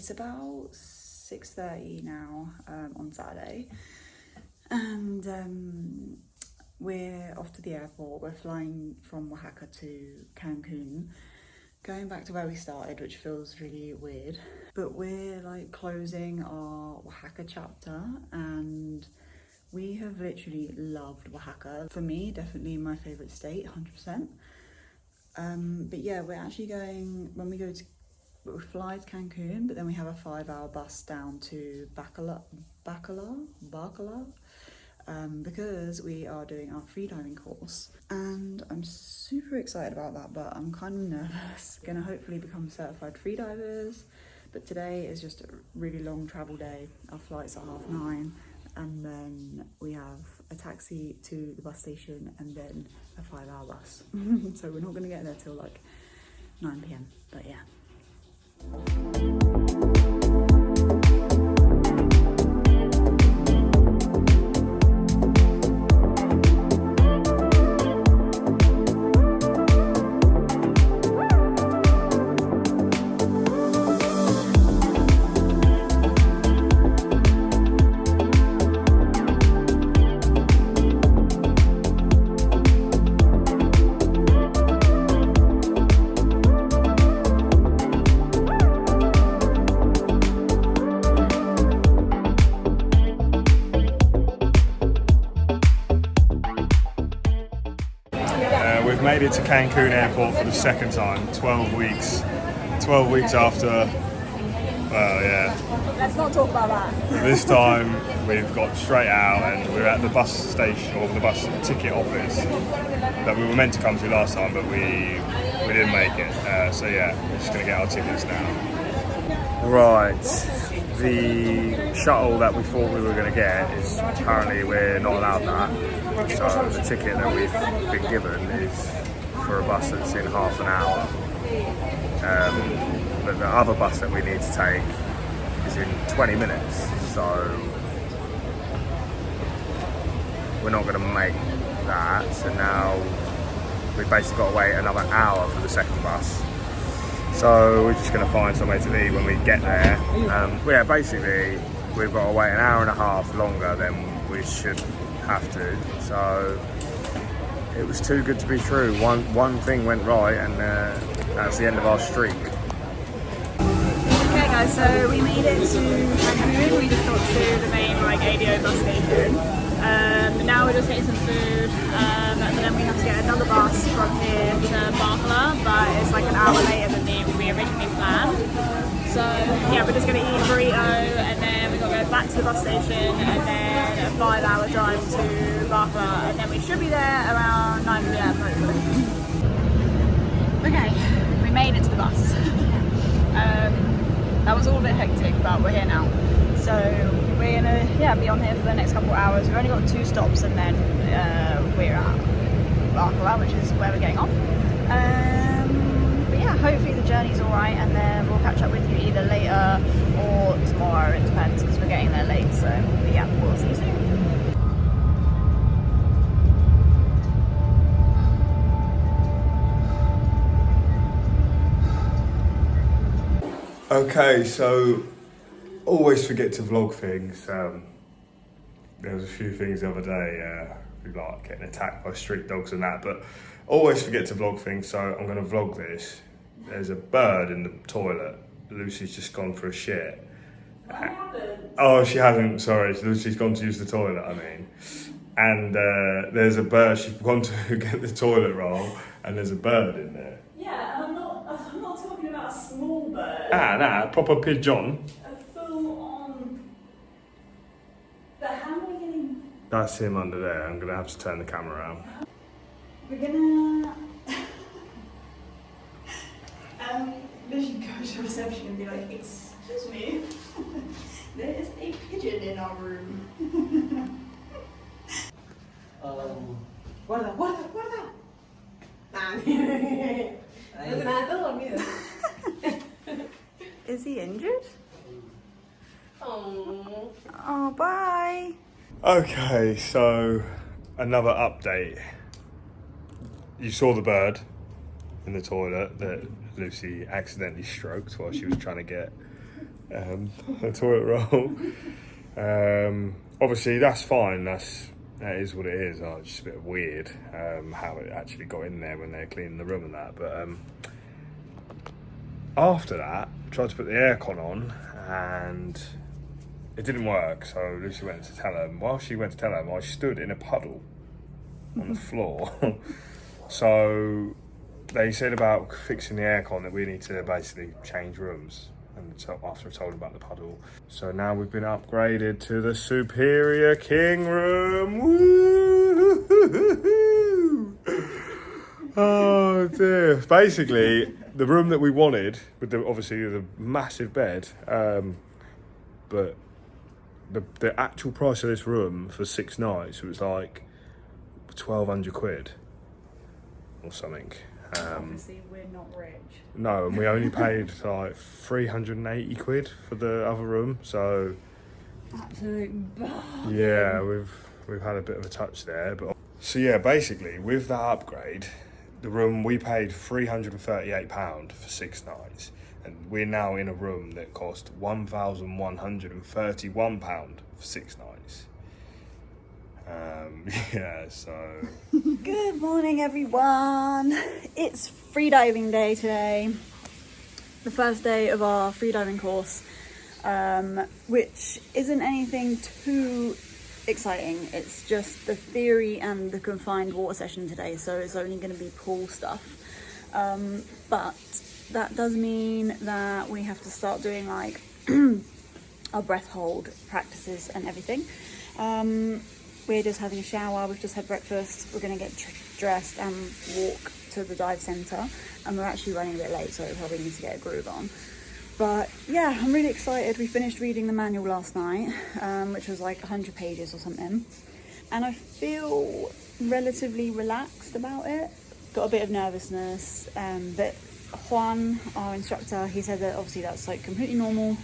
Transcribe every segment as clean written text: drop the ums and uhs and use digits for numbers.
It's about 6:30 now on Saturday, and we're off to the airport. We're flying from Oaxaca to Cancun, going back to where we started, which feels really weird. But we're like closing our Oaxaca chapter, and we have literally loved Oaxaca. For me, definitely my favourite state, 100%. But yeah, we're actually going, when we fly to Cancun, but then we have a 5-hour bus down to Bacalar, because we are doing our freediving course. And I'm super excited about that, but I'm kind of nervous. Gonna hopefully become certified freedivers, but today is just a really long travel day. Our flight's at 9:30, and then we have a taxi to the bus station and then a 5-hour bus. So we're not gonna get there till like 9 p.m, but yeah. We've made it to Cancun airport for the second time, 12 weeks after, well yeah. Let's not talk about that. This time we've got straight out and we're at the bus station, or the bus ticket office that we were meant to come to last time, but we didn't make it. So yeah, we're just gonna get our tickets now. Right, the shuttle that we thought we were gonna get is apparently we're not allowed that. So the ticket that we've been given is for a bus that's in half an hour. But the other bus that we need to take is in 20 minutes. So we're not going to make that. So now we've basically got to wait another hour for the second bus. So we're just going to find somewhere to eat when we get there. Yeah, basically we've got to wait an hour and a half longer than we should have to. So it was too good to be true. One thing went right, and that's the end of our streak. Okay guys, so we made it to Cancun. We just got to the main ADO bus station. Now we're just getting some food, and then we have to get another bus from here to Bacalar, but it's like an hour later than we originally planned. So yeah, we're just going to eat a burrito, and then we've got to go back to the bus station, and then a 5-hour drive to Bacalar, and then we should be there around 9 p.m. hopefully. Okay, we made it to the bus. That was all a bit hectic, but we're here now. So we're gonna be on here for the next couple of hours. We've only got 2 stops, and then we're at Arugula, which is where we're getting off. But yeah, hopefully the journey's all right, and then we'll catch up with you either later or tomorrow. It depends, because we're getting there late. So but yeah, we'll see you soon. Okay, so always forget to vlog things. There was a few things the other day, like getting attacked by street dogs and that, but always forget to vlog things, so I'm going to vlog this. There's a bird in the toilet. Lucy's just gone for a shit. What happened? Oh, she hasn't, sorry, Lucy's gone to use the toilet, I mean. And there's a bird, she's gone to get the toilet roll, and there's a bird in there. Yeah, I'm not talking about a small bird. Nah, proper pigeon. A full-on... But how am I getting... That's him under there. I'm going to have to turn the camera around. We're gonna... literally go to reception and be like, excuse me, there is a pigeon in our room. Guarda. Is he injured? Oh. Oh, bye. Okay, so another update. You saw the bird in the toilet that Lucy accidentally stroked while she was trying to get a toilet roll. Obviously, that's fine. That is what it is. Oh, it's just a bit weird how it actually got in there when they're cleaning the room and that. But after that, I tried to put the aircon on and it didn't work. So Lucy went to tell her. While she went to tell her, I stood in a puddle on the floor. So they said about fixing the aircon that we need to basically change rooms. And so after I told them about the puddle. So now we've been upgraded to the Superior King room. Woo! Oh dear. Basically, the room that we wanted, with obviously the massive bed, but the actual price of this room for 6 nights was like 1,200 quid or something. Obviously, we're not rich. No, and we only paid like 380 quid for the other room. So Absolute bargain. yeah, we've had a bit of a touch there. But so yeah, basically with that upgrade, the room we paid £338 for 6 nights, and we're now in a room that cost £1,131 for 6 nights. Yeah, so Good morning, everyone. It's freediving day today. The first day of our freediving course, which isn't anything too exciting. It's just the theory and the confined water session today, so it's only going to be pool stuff. But that does mean that we have to start doing like our breath hold practices and everything. We're just having a shower, we've just had breakfast, we're going to get dressed and walk to the dive centre, and we're actually running a bit late, so we probably need to get a groove on. But yeah, I'm really excited. We finished reading the manual last night, which was like 100 pages or something, and I feel relatively relaxed about it. Got a bit of nervousness, but Juan, our instructor, he said that obviously that's like completely normal,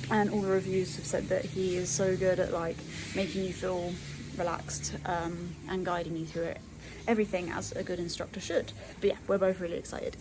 and all the reviews have said that he is so good at like making you feel relaxed and guiding you through it, everything as a good instructor should. But yeah, we're both really excited.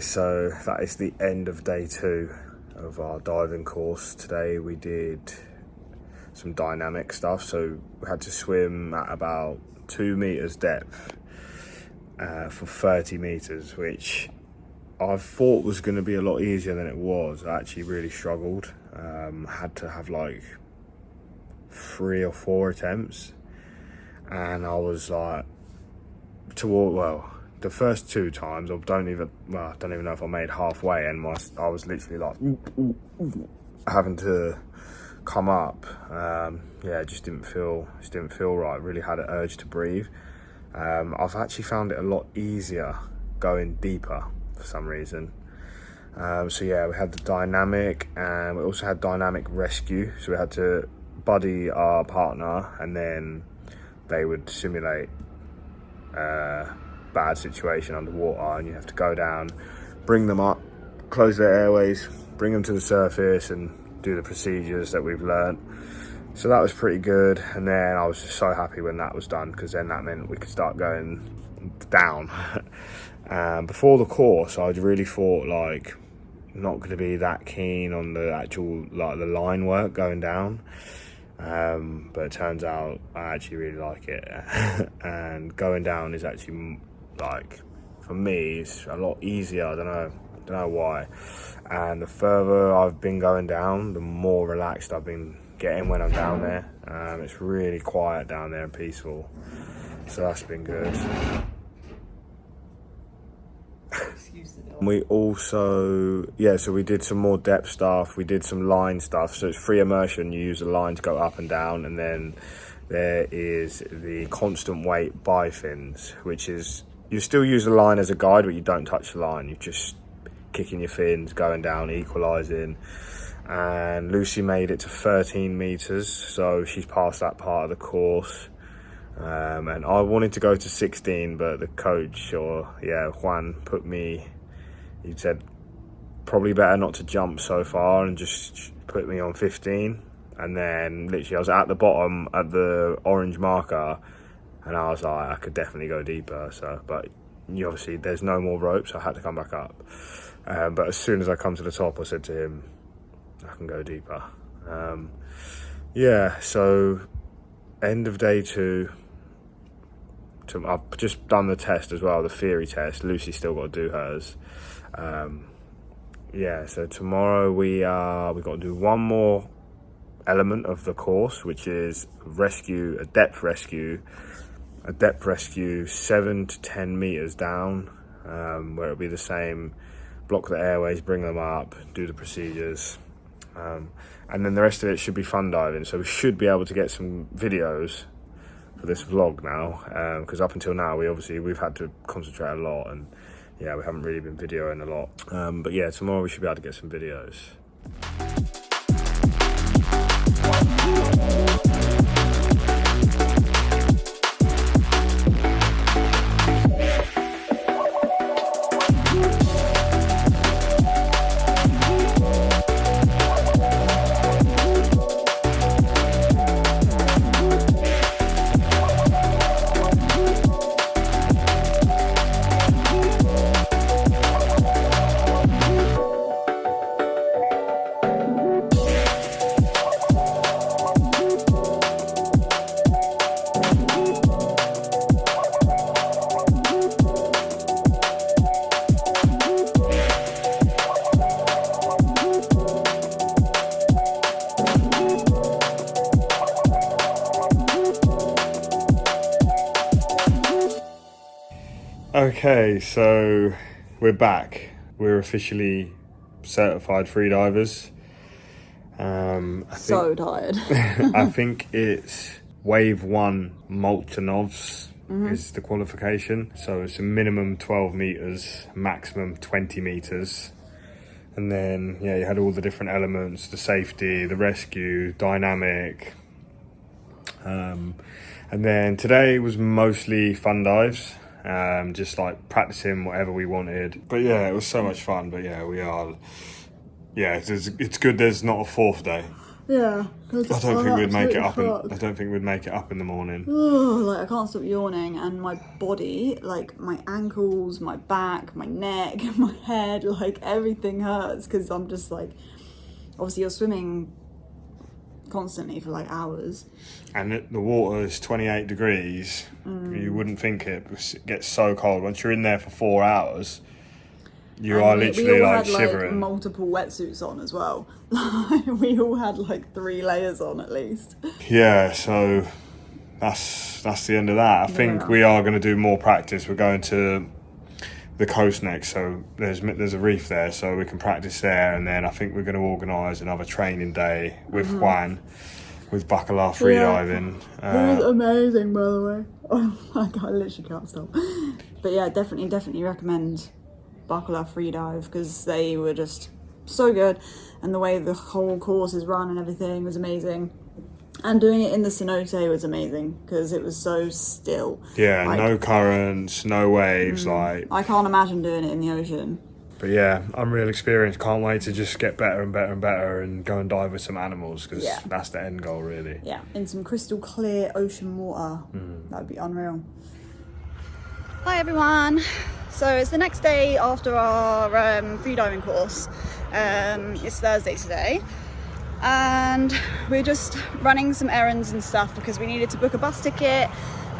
so that is the end of day 2 of our diving course. Today we did some dynamic stuff, so we had to swim at about 2 meters depth for 30 meters, which I thought was going to be a lot easier than it was. I actually really struggled. Had to have like 3 or 4 attempts, and I was like, the first 2 times I don't even know if I made halfway, and I was literally like having to come up. It just didn't feel right. Really had an urge to breathe. I've actually found it a lot easier going deeper for some reason. So yeah, we had the dynamic, and we also had dynamic rescue. So we had to buddy our partner, and then they would simulate a bad situation underwater, and you have to go down, bring them up, close their airways, bring them to the surface, and do the procedures that we've learnt. So that was pretty good, and then I was just so happy when that was done, because then that meant we could start going down. Before the course, I really thought like not going to be that keen on the actual like the line work going down, but it turns out I actually really like it. And going down is actually, like, for me, it's a lot easier. I don't know why. And the further I've been going down, the more relaxed I've been getting when I'm down there. It's really quiet down there and peaceful, so that's been good. We also, so we did some more depth stuff, we did some line stuff. So it's free immersion, you use a line to go up and down, and then there is the constant weight bifins, which is, you still use the line as a guide, but you don't touch the line, you're just kicking your fins, going down, equalising. And Lucy made it to 13 meters, so she's passed that part of the course. And I wanted to go to 16, but the coach, Juan, he said probably better not to jump so far and just put me on 15. And then literally I was at the bottom at the orange marker, and I was like, I could definitely go deeper. So, but obviously there's no more rope, so I had to come back up. But as soon as I come to the top, I said to him, I can go deeper. So end of day 2. I've just done the test as well, the theory test. Lucy's still got to do hers. So tomorrow we've got to do one more element of the course, which is a depth rescue 7 to 10 meters down, where it'll be the same, block the airways, bring them up, do the procedures, and then the rest of it should be fun diving. So we should be able to get some videos for this vlog now, because up until now we've had to concentrate a lot, and we haven't really been videoing a lot. But tomorrow we should be able to get some videos. Okay, so we're back. We're officially certified freedivers. So tired. I think it's wave 1 Molchanovs is the qualification. So it's a minimum 12 meters, maximum 20 meters. And then, you had all the different elements, the safety, the rescue, dynamic. And then today was mostly fun dives. Just like practicing whatever we wanted. But yeah, it was so much fun. But yeah, we are... Yeah, it's good there's not a 4th day. Yeah. I don't think we'd make it up. I don't think we'd make it up in the morning. Like I can't stop yawning, and my body, like my ankles, my back, my neck, my head, like everything hurts because I'm just like, obviously you're swimming constantly for like hours. And the water is 28 degrees. You wouldn't think it gets so cold. Once you're in there for 4 hours, you are literally we all like had, shivering. Like, multiple wetsuits on as well. We all had like 3 layers on at least. Yeah, so that's the end of that. I think we are going to do more practice. We're going to the coast next, so there's a reef there, so we can practice there, and then I think we're going to organise another training day with Juan, with Bacalar Freediving. It was amazing, by the way. Oh my god, I literally can't stop. But yeah, definitely recommend Bacalar Freedive because they were just so good, and the way the whole course is run and everything was amazing. And doing it in the cenote was amazing because it was so still. Yeah, like, no currents, no waves. Like I can't imagine doing it in the ocean. But yeah, unreal experience. Can't wait to just get better and better and better and go and dive with some animals because that's the end goal, really. Yeah, in some crystal clear ocean water. That would be unreal. Hi everyone. So it's the next day after our freediving course. It's Thursday today. And we're just running some errands and stuff because we needed to book a bus ticket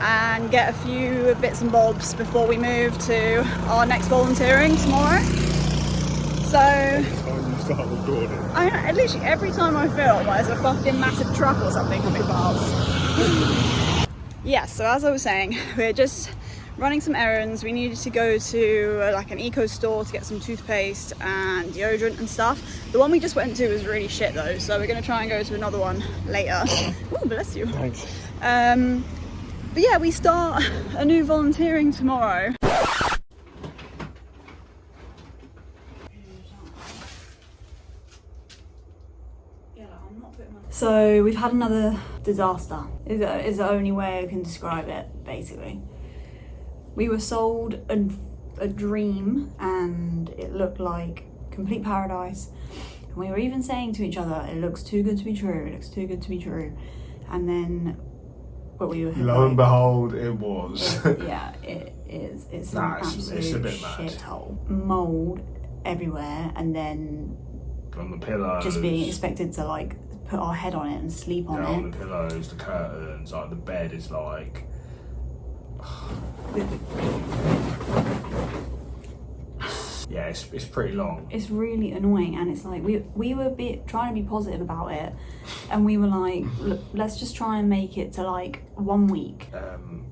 and get a few bits and bobs before we move to our next volunteering tomorrow. So I literally every time I film there's a fucking massive truck or something coming past. Yeah, so as I was saying, we're just running some errands. We needed to go to like an eco store to get some toothpaste and deodorant and stuff. The one we just went to was really shit though, so we're going to try and go to another one later. Oh, bless you. Thanks. But yeah, we start a new volunteering tomorrow. So we've had another disaster, is the only way I can describe it, basically. We were sold a dream and it looked like complete paradise. And we were even saying to each other, it looks too good to be true, it looks too good to be true. And then, but we were lo and behold, it was. Yeah, it is. It's an absolute shithole. Mold everywhere, and then on the pillows. Just being expected to like put our head on it and sleep on it. On the pillows, the curtains, like the bed is like. Yeah, it's pretty long. It's really annoying, and it's like we were trying to be positive about it, and we were like, look, let's just try and make it to like 1 week.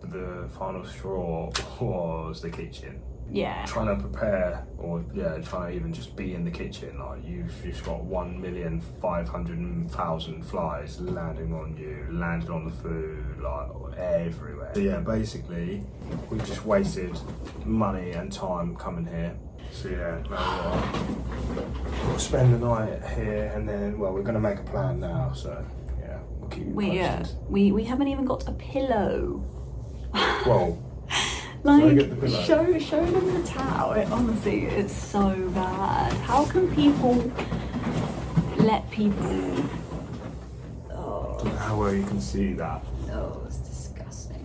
The final straw was the kitchen. Yeah. Trying to prepare, or trying to even just be in the kitchen, like you've just got 1,500,000 flies landing on you, landing on the food, like everywhere. So yeah, basically, we just wasted money and time coming here. So yeah, now we'll spend the night here, and then we're going to make a plan now. So yeah, we'll keep you posted. We haven't even got a pillow. Well. Like, show them the towel. It honestly is so bad. How can people let people... Oh. I don't know how well you can see that. Oh, it's disgusting.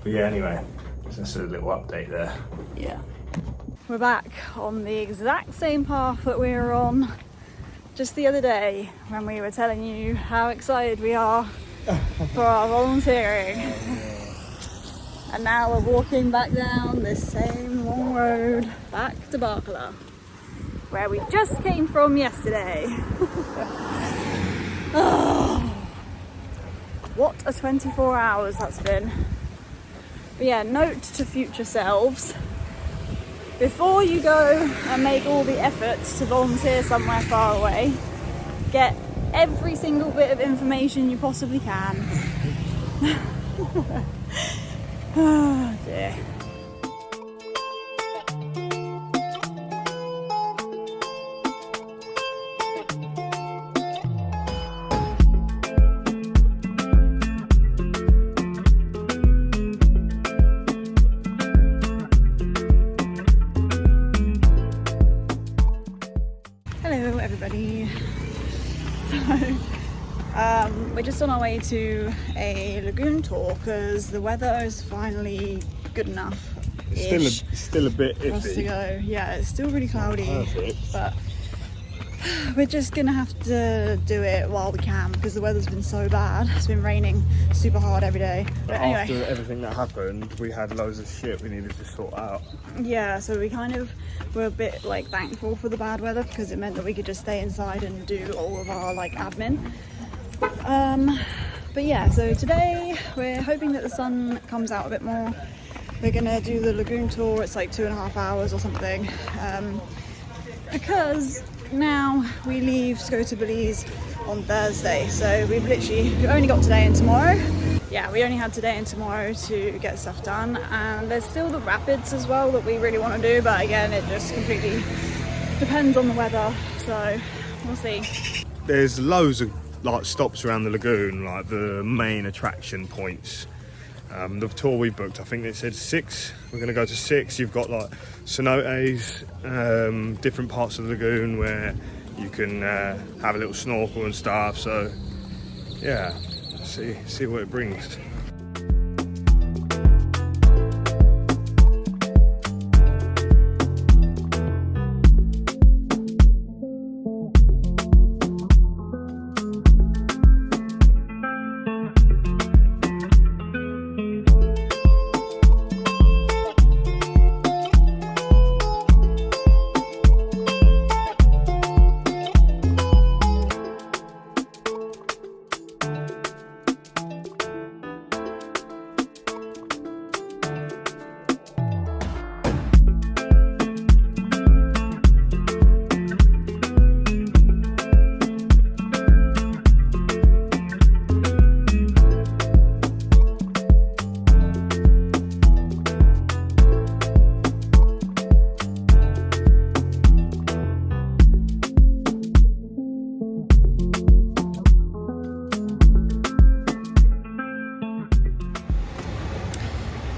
But yeah, anyway, just a little update there. Yeah. We're back on the exact same path that we were on just the other day when we were telling you how excited we are for our volunteering. And now we're walking back down this same long road back to Bacalar, where we just came from yesterday. Oh, what a 24 hours that's been. But yeah, note to future selves, before you go and make all the efforts to volunteer somewhere far away, get every single bit of information you possibly can. Oh dear. everybody. So we're just on our way to a lagoon tour because the weather is finally good enough. It's still a bit for us to iffy. go. Yeah, it's still really cloudy, Perfect. but we're just gonna have to do it while we can because the weather's been so bad. It's been raining super hard every day. But anyway, After everything that happened, we had loads of shit we needed to sort out. yeah, so we kind of were a bit like thankful for the bad weather because it meant that we could just stay inside and do all of our like admin. But yeah, so today we're hoping that the sun comes out a bit more. We're gonna do the lagoon tour. It's like 2.5 hours or something, because now we leave to go to Belize on Thursday. So we've only got today and tomorrow. Yeah, we only had today and tomorrow to get stuff done, and there's still the rapids as well that we really want to do, but again it just completely depends on the weather, so we'll see. There's loads of like stops around the lagoon, like the main attraction points. The tour we booked, I think they said 6. We're going to go to 6. You've got like cenotes, different parts of the lagoon where you can have a little snorkel and stuff. So yeah, see what it brings.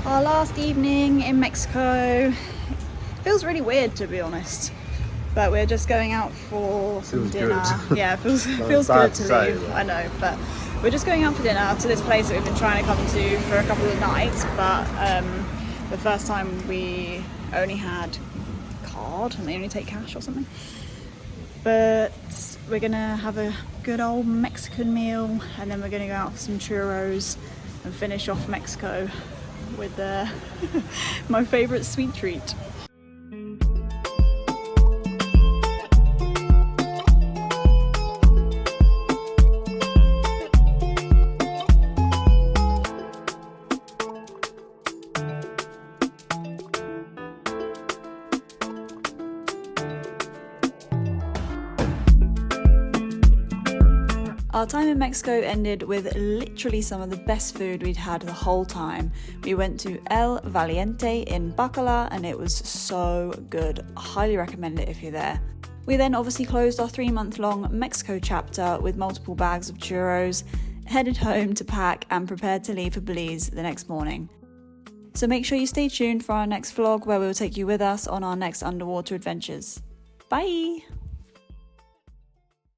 Our last evening in Mexico. Feels really weird, to be honest, but we're just going out for some Feels dinner. good. Yeah, it feels bad good to to say, leave. but- I know, but we're just going out for dinner to this place that we've been trying to come to for a couple of nights, but the first time we only had card and they only take cash or something. But we're gonna have a good old Mexican meal, and then we're gonna go out for some churros and finish off Mexico with my favorite sweet treat. Our time in Mexico ended with literally some of the best food we'd had the whole time. We went to El Valiente in Bacalar and it was so good. I highly recommend it if you're there. We then obviously closed our 3-month-long Mexico chapter with multiple bags of churros, headed home to pack and prepared to leave for Belize the next morning. So make sure you stay tuned for our next vlog where we'll take you with us on our next underwater adventures. Bye!